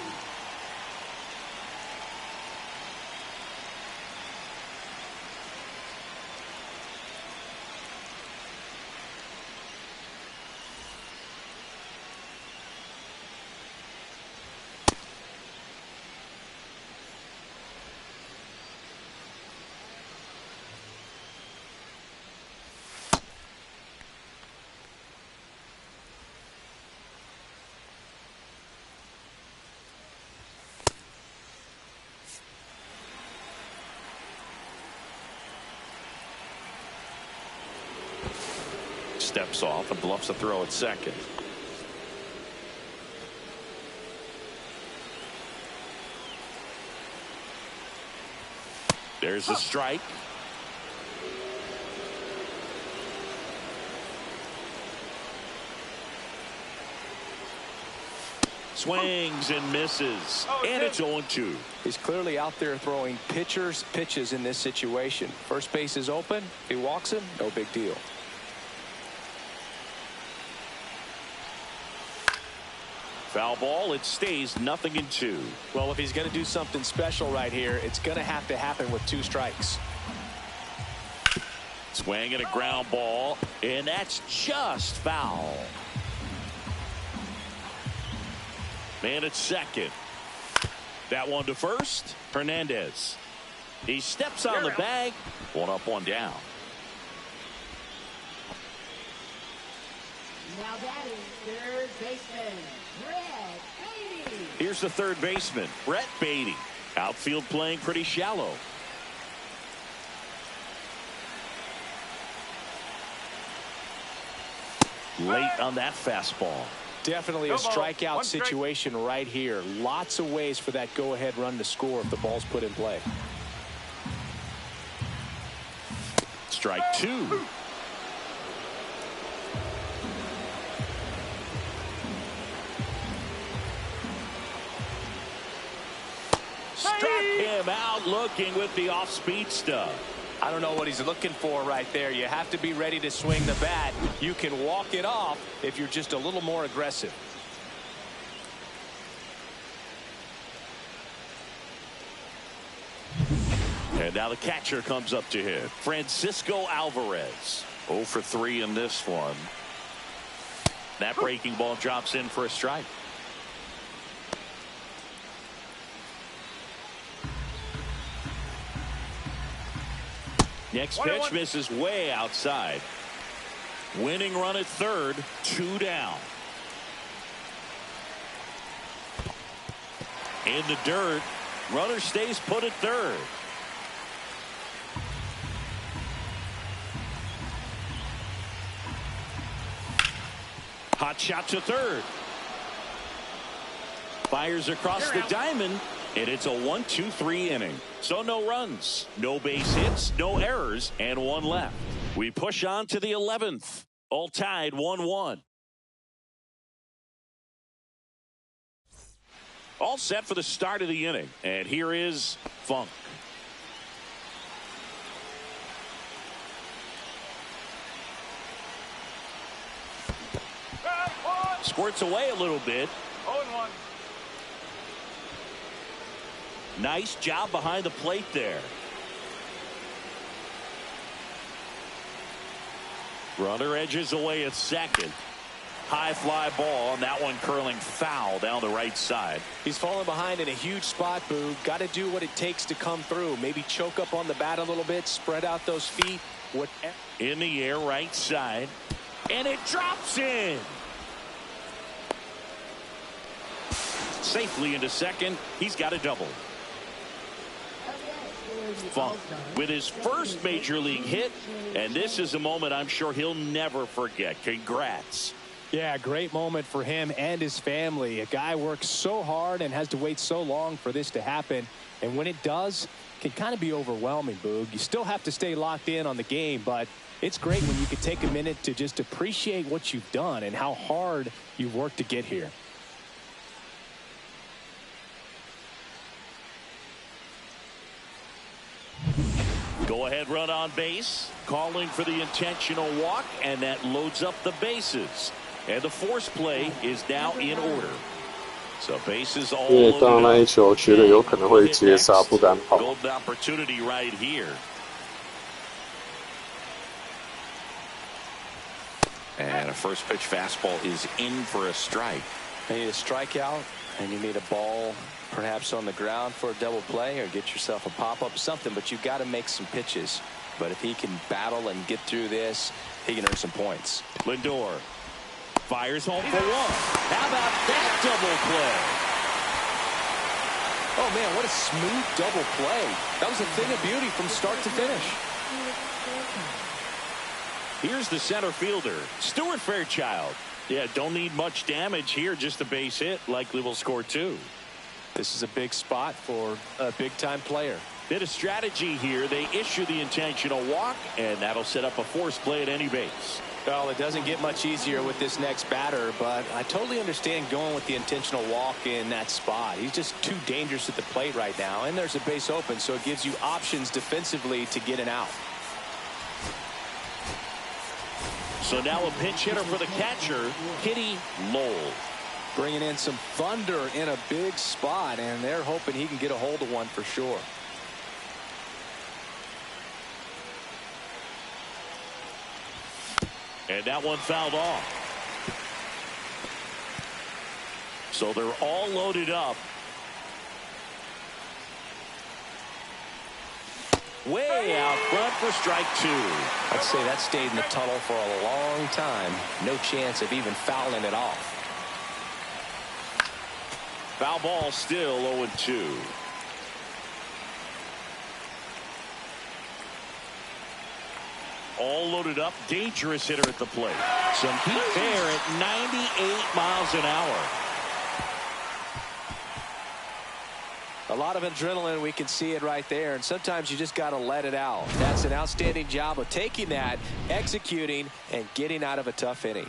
Steps off and bluffs a throw at second. There's a strike. Swings and misses. And it's 0-2. He's clearly out there throwing pitches in this situation. First base is open. If he walks him, no big deal. Foul ball. It stays 0-2. Well, if he's going to do something special right here, it's going to have to happen with 2 strikes. Swing and a ground ball, and that's just foul. Man at second. That one to first. Hernandez. He steps on the bag. 1 up, 1 down. Now batting, third baseman, Brett Beatty. Here's the third baseman, Brett Beatty. Outfield playing pretty shallow. Late on that fastball. Definitely a strikeout situation right here. Lots of ways for that go-ahead run to score if the ball's put in play. Strike two. Struck him out looking with the off-speed stuff. I don't know what he's looking for right there. You have to be ready to swing the bat. You can walk it off if you're just a little more aggressive. And now the catcher comes up to hit. Francisco Alvarez. 0 for 3 in this one. That breaking ball drops in for a strike. Next pitch misses way outside. Winning run at third, 2 down. In the dirt, runner stays put at third. Hot shot to third. Fires across the diamond, and it's a 1-2-3 inning. So no runs, no base hits, no errors, and 1 left. We push on to the 11th. All tied 1-1. All set for the start of the inning. And here is Funk. Squirts away a little bit. 0-1. Nice job behind the plate there. Runner edges away at second. High fly ball, and that one curling foul down the right side. He's falling behind in a huge spot, Boo. Got to do what it takes to come through. Maybe choke up on the bat a little bit, spread out those feet. In the air, right side. And it drops in. Safely into second. He's got a double. Funk with his first major league hit, and this is a moment I'm sure he'll never forget. Congrats. Yeah, great moment for him and his family. A guy works so hard and has to wait so long for this to happen, and when it does, it can kind of be overwhelming, Boog. You still have to stay locked in on the game, but it's great when you can take a minute to just appreciate what you've done and how hard you've worked to get here. Go ahead run on base, calling for the intentional walk, and that loads up the bases. And the force play is now in order. So bases all 因为刚刚那一球觉得有可能会接杀，不敢跑。 Golden opportunity right here. And a first pitch fastball is in for a strike. You need a strikeout, and you need a ball perhaps on the ground for a double play, or get yourself a pop-up, something, but you've got to make some pitches. But if he can battle and get through this, he can earn some points. Lindor fires home for 1. How about that double play? Oh, man, what a smooth double play. That was a thing of beauty from start to finish. Here's the center fielder, Stuart Fairchild. Yeah, don't need much damage here, just a base hit. Likely will score 2. This is a big spot for a big-time player. Bit of strategy here. They issue the intentional walk, and that'll set up a force play at any base. Well, it doesn't get much easier with this next batter, but I totally understand going with the intentional walk in that spot. He's just too dangerous at the plate right now, and there's a base open, so it gives you options defensively to get an out. So now a pinch hitter for the catcher, Kitty Lowell. Bringing in some thunder in a big spot, and they're hoping he can get a hold of one for sure. And that one fouled off. So they're all loaded up. Way out front for strike 2. I'd say that stayed in the tunnel for a long time. No chance of even fouling it off. Foul ball still 0-2. all loaded up. Dangerous hitter at the plate. Some heat there at 98 miles an hour. A lot of adrenaline, we can see it right there, and sometimes you just got to let it out. That's an outstanding job of taking that, executing, and getting out of a tough inning.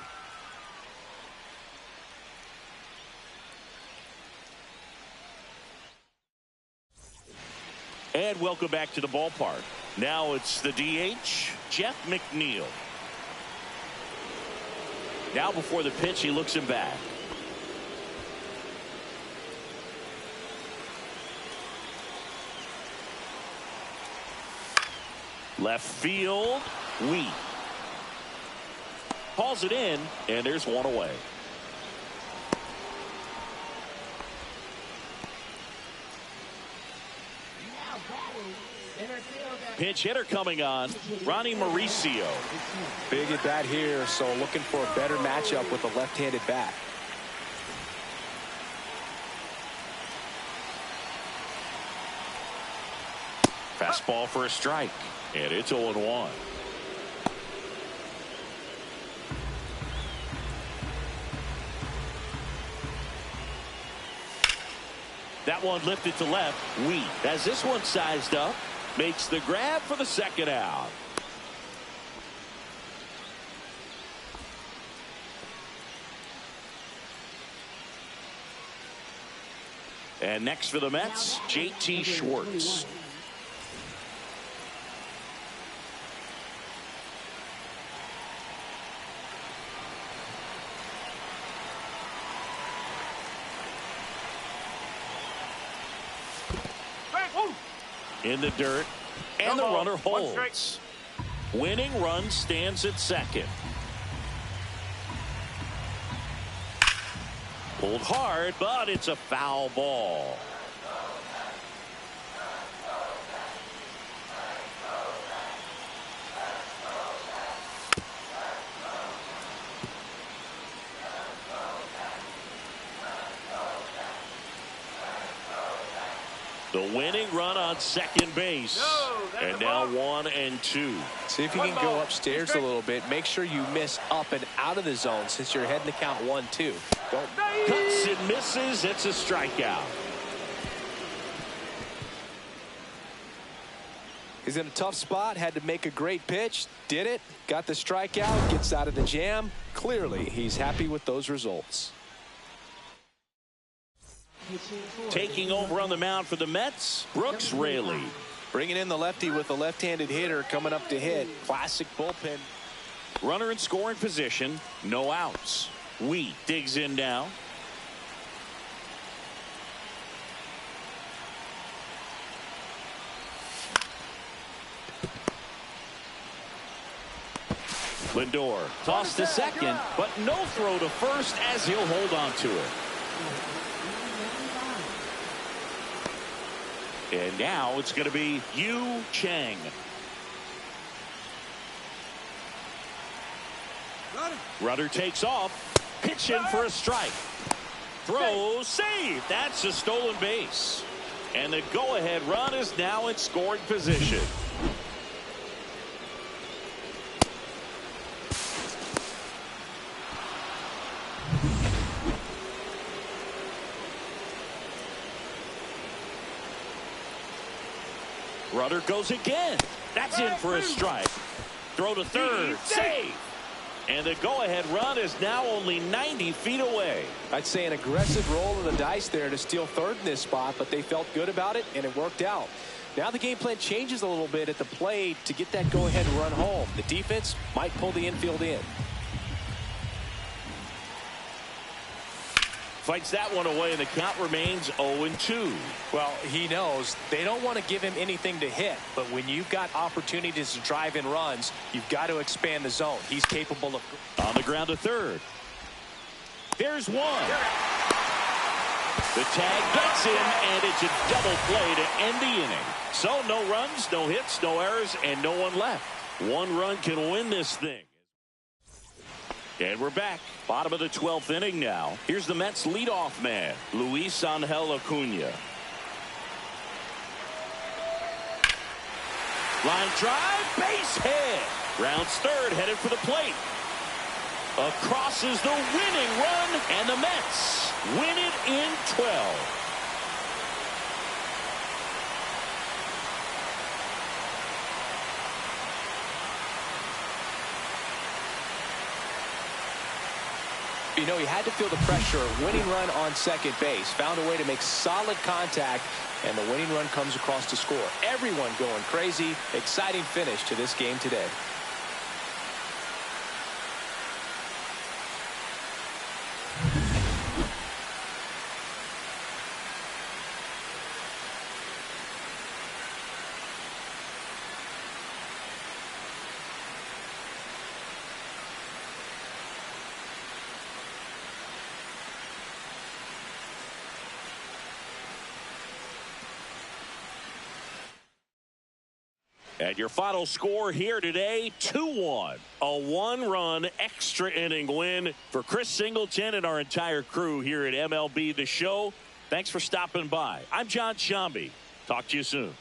And welcome back to the ballpark. Now it's the DH, Jeff McNeil. Now before the pitch, he looks him back. Left field, Wheat. Calls it in, and there's one away. Pinch hitter coming on, Ronnie Mauricio. Big at bat here, so looking for a better matchup with a left-handed bat. Fastball for a strike, and it's 0-1. That one lifted to left. Wheat has this one sized up. Makes the grab for the second out. And next for the Mets, JT Schwartz. In the dirt, and the runner holds. Winning run stands at second. Pulled hard, but it's a foul ball. The winning run on second base. And now 1-2. See if you can go upstairs a little bit. Make sure you miss up and out of the zone since you're heading to count 1-2. Cuts and misses. It's a strikeout. He's in a tough spot. Had to make a great pitch. Did it. Got the strikeout. Gets out of the jam. Clearly, he's happy with those results. Taking over on the mound for the Mets, Brooks Raley. Bringing in the lefty with a left-handed hitter coming up to hit. Classic bullpen. Runner in scoring position, no outs. Wheat digs in now. Lindor tossed to second, but no throw to first as he'll hold on to it. And now it's going to be Yu Chang. Rudder takes off, pitching for a strike. Throw, save. That's a stolen base. And the go-ahead run is now in scoring position. Rudder goes again. That's in for a strike. Throw to third. Save. And the go-ahead run is now only 90 feet away. I'd say an aggressive roll of the dice there to steal third in this spot, but they felt good about it, and it worked out. Now the game plan changes a little bit at the plate to get that go-ahead run home. The defense might pull the infield in. Fights that one away, and the count remains 0-2. Well, he knows they don't want to give him anything to hit, but when you've got opportunities to drive in runs, you've got to expand the zone. He's capable of. On the ground to third. Here's one. The tag gets him, and it's a double play to end the inning. So no runs, no hits, no errors, and no one left. One run can win this thing. And we're back. Bottom of the 12th inning now. Here's the Mets leadoff man, Luis Angel Acuna. Line drive, base hit. Rounds third, headed for the plate. Across is the winning run, and the Mets win it in 12. You know, he had to feel the pressure. Winning run on second base. Found a way to make solid contact, and the winning run comes across to score. Everyone going crazy. Exciting finish to this game today. And your final score here today, 2-1. A one-run extra inning win for Chris Singleton and our entire crew here at MLB The Show. Thanks for stopping by. I'm John Shambi. Talk to you soon.